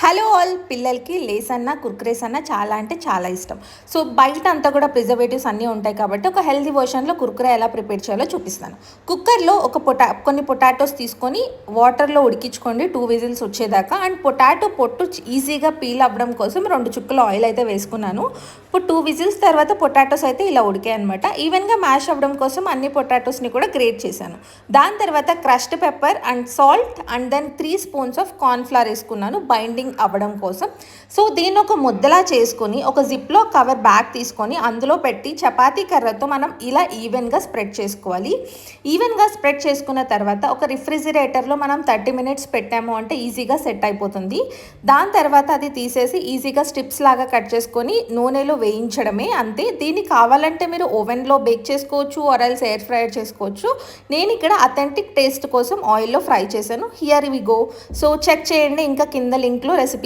Hello all పిల్లలకి Lay's అన్న కుర్కురేస్ అన్న చాలా అంటే చాలా ఇష్టం. సో బయట అంతా కూడా ప్రిజర్వేటివ్స్ అన్నీ ఉంటాయి కాబట్టి ఒక హెల్తీ వర్షన్లో కుర్కురే ఎలా ప్రిపేర్ చేయాలో చూపిస్తాను. కుక్కర్లో కొన్ని పొటాటోస్ తీసుకొని వాటర్లో ఉడికించుకోండి 2 విజిల్స్ వచ్చేదాకా. అండ్ పొటాటో పొట్టు ఈజీగా పీల్ అవ్వడం కోసం 2 చుక్కలు ఆయిల్ అయితే వేసుకున్నాను. ఇప్పుడు 2 విజిల్స్ తర్వాత పొటాటోస్ అయితే ఇలా ఉడికాయి అనమాట. ఈవెన్గా మ్యాష్ అవ్వడం కోసం అన్ని పొటాటోస్ని కూడా గ్రేట్ చేశాను. దాని తర్వాత crushed pepper and salt and then 3 spoons of cornflour వేసుకున్నాను బైండింగ్ అవ్వడం కోసం. సో దీన్ని ఒక ముద్దలా చేసుకొని ఒక జిప్లో కవర్ బ్యాగ్ తీసుకొని అందులో పెట్టి చపాతీ కర్రతో మనం ఇలా ఈవెన్గా స్ప్రెడ్ చేసుకోవాలి. ఈవెన్గా స్ప్రెడ్ చేసుకున్న తర్వాత ఒక రిఫ్రిజిరేటర్లో మనం 30 మినిట్స్ పెట్టాము అంటే ఈజీగా సెట్ అయిపోతుంది. దాని తర్వాత అది తీసేసి ఈజీగా స్ట్రిప్స్ లాగా కట్ చేసుకొని నూనెలో వేయించడమే, అంతే. దీన్ని కావాలంటే మీరు ఓవెన్లో బేక్ చేసుకోవచ్చు ఆర్ ఎల్స్ ఎయిర్ ఫ్రైర్ చేసుకోవచ్చు. నేను ఇక్కడ అథెంటిక్ టేస్ట్ కోసం ఆయిల్లో ఫ్రై చేశాను. Here we go. So check చేయండి, ఇంకా కింద లింక్లో రెసిపీ